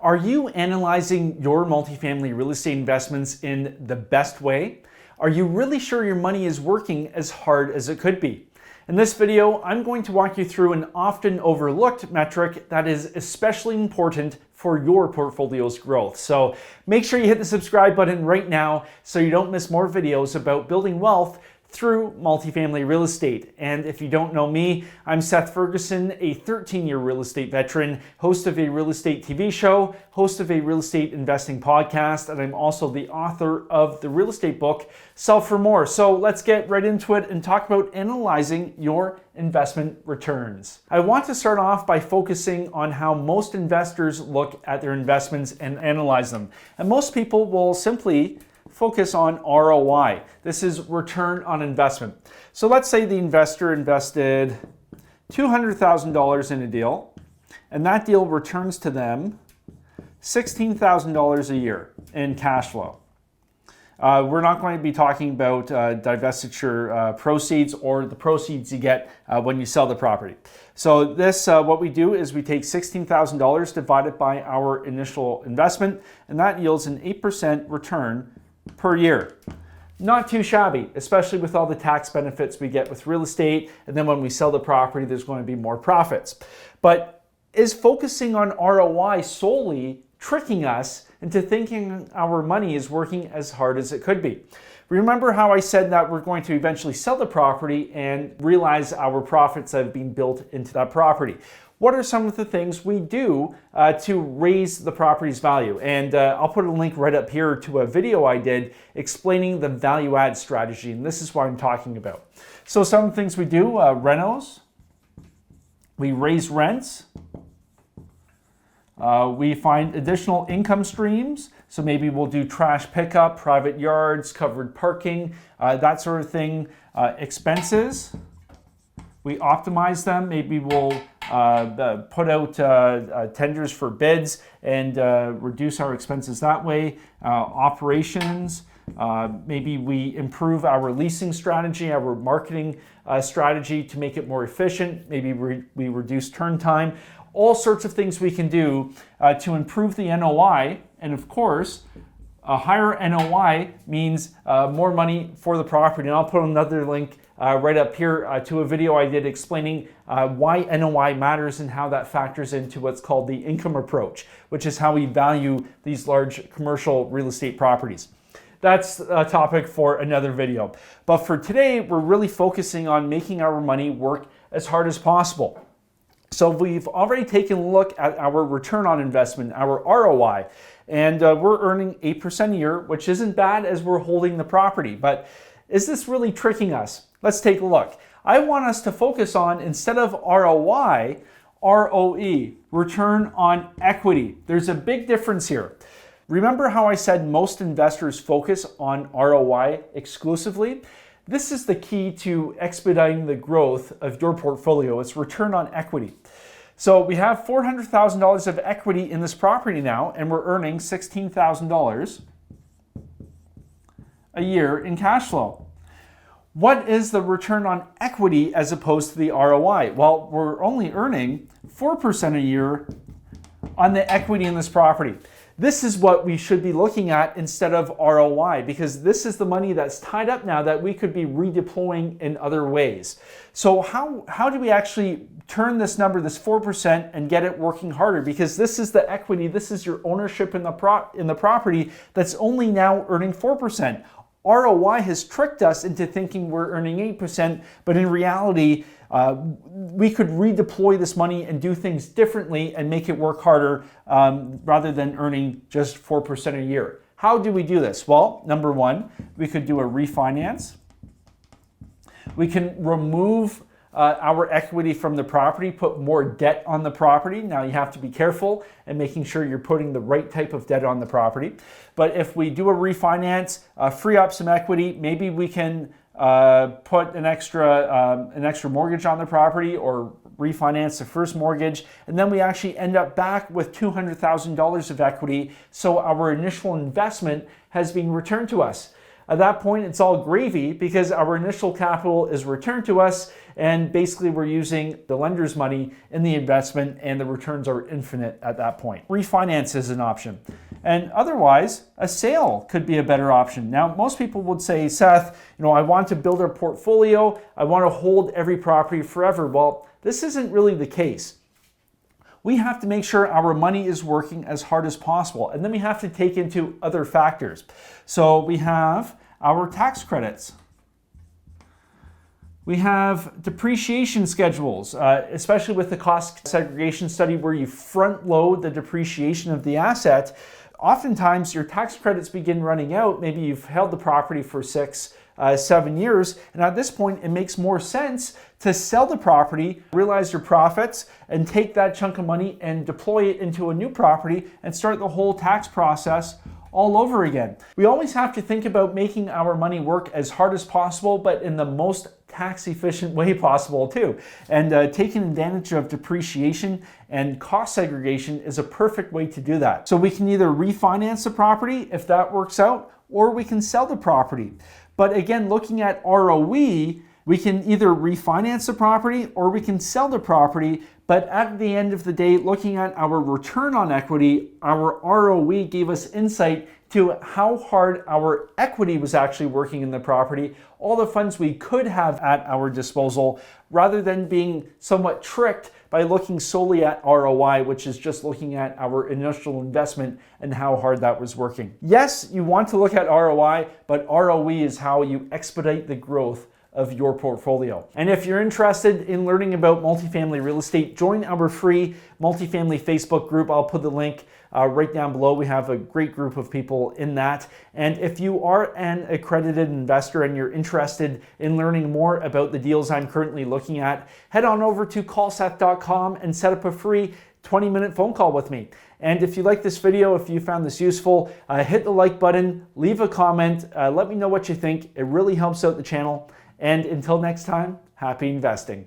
Are you analyzing your multifamily real estate investments in the best way? Are you really sure your money is working as hard as it could be? In this video, I'm going to walk you through an often overlooked metric that is especially important for your portfolio's growth. So make sure you hit the subscribe button right now so you don't miss more videos about building wealth through multifamily real estate. And if you don't know me, I'm Seth Ferguson, a 13-year real estate veteran, host of a real estate TV show, host of a real estate investing podcast, and I'm also the author of the real estate book, Sell for More. So let's get right into it and talk about analyzing your investment returns. I want to start off by focusing on how most investors look at their investments and analyze them. And most people will simply focus on ROI. This is return on investment. So let's say the investor invested $200,000 in a deal, and that deal returns to them $16,000 a year in cash flow. We're not going to be talking about divestiture proceeds or the proceeds you get when you sell the property. So this, what we do is we take $16,000 divided by our initial investment, and that yields an 8% return per year. Not too shabby, especially with all the tax benefits we get with real estate, and then when we sell the property, there's going to be more profits. But is focusing on ROI solely tricking us into thinking our money is working as hard as it could be? Remember how I said that we're going to eventually sell the property and realize our profits have been built into that property. What are some of the things we do to raise the property's value? And I'll put a link right up here to a video I did explaining the value add strategy, and this is what I'm talking about. So some of the things we do, renos, we raise rents, we find additional income streams. So maybe we'll do trash pickup, private yards, covered parking, that sort of thing. Expenses, we optimize them. Maybe we'll put out tenders for bids and reduce our expenses that way. Operations, maybe we improve our leasing strategy, our marketing strategy to make it more efficient. Maybe we reduce turn time. All sorts of things we can do to improve the NOI. And of course, a higher NOI means more money for the property. And I'll put another link right up here to a video I did explaining why NOI matters and how that factors into what's called the income approach, which is how we value these large commercial real estate properties. That's a topic for another video. But for today, we're really focusing on making our money work as hard as possible. So we've already taken a look at our return on investment, our ROI, and we're earning 8% a year, which isn't bad as we're holding the property. But is this really tricking us? Let's take a look. I want us to focus on, instead of ROI, ROE, return on equity. There's a big difference here. Remember how I said most investors focus on ROI exclusively? This is the key to expediting the growth of your portfolio. It's return on equity. So we have $400,000 of equity in this property now, and we're earning $16,000 a year in cash flow. What is the return on equity as opposed to the ROI? Well, we're only earning 4% a year on the equity in this property. This is what we should be looking at instead of ROI, because this is the money that's tied up now that we could be redeploying in other ways. So how do we actually turn this number, this 4%, and get it working harder? Because this is the equity, this is your ownership in the property that's only now earning 4%. ROI has tricked us into thinking we're earning 8%, but in reality, we could redeploy this money and do things differently and make it work harder rather than earning just 4% a year. How do we do this? Well, number one, we could do a refinance. We can remove our equity from the property, put more debt on the property. Now you have to be careful and making sure you're putting the right type of debt on the property. But if we do a refinance, free up some equity, maybe we can put an extra mortgage on the property or refinance the first mortgage, and then we actually end up back with $200,000 of equity, so our initial investment has been returned to us. At that point, it's all gravy because our initial capital is returned to us, and basically we're using the lender's money in the investment, and the returns are infinite at that point. Refinance is an option. And otherwise, a sale could be a better option. Now, most people would say, Seth, I want to build a portfolio. I want to hold every property forever. Well, this isn't really the case. We have to make sure our money is working as hard as possible. And then we have to take into other factors. So we have our tax credits. We have depreciation schedules, especially with the cost segregation study where you front load the depreciation of the asset. Oftentimes your tax credits begin running out. Maybe you've held the property for 6, 7 years, and at this point it makes more sense to sell the property, realize your profits, and take that chunk of money and deploy it into a new property and start the whole tax process all over again. We always have to think about making our money work as hard as possible, but in the most tax efficient way possible too. And taking advantage of depreciation and cost segregation is a perfect way to do that. So we can either refinance the property if that works out, or we can sell the property. But again, looking at ROE, we can either refinance the property or we can sell the property. But at the end of the day, looking at our return on equity, our ROE gave us insight to how hard our equity was actually working in the property, all the funds we could have at our disposal, rather than being somewhat tricked by looking solely at ROI, which is just looking at our initial investment and how hard that was working. Yes, you want to look at ROI, but ROE is how you expedite the growth of your portfolio. And if you're interested in learning about multifamily real estate, join our free multifamily Facebook group. I'll put the link right down below. We have a great group of people in that. And if you are an accredited investor and you're interested in learning more about the deals I'm currently looking at, head on over to callseth.com and set up a free 20-minute phone call with me. And if you like this video, if you found this useful, hit the like button, leave a comment, let me know what you think. It really helps out the channel. And until next time, happy investing.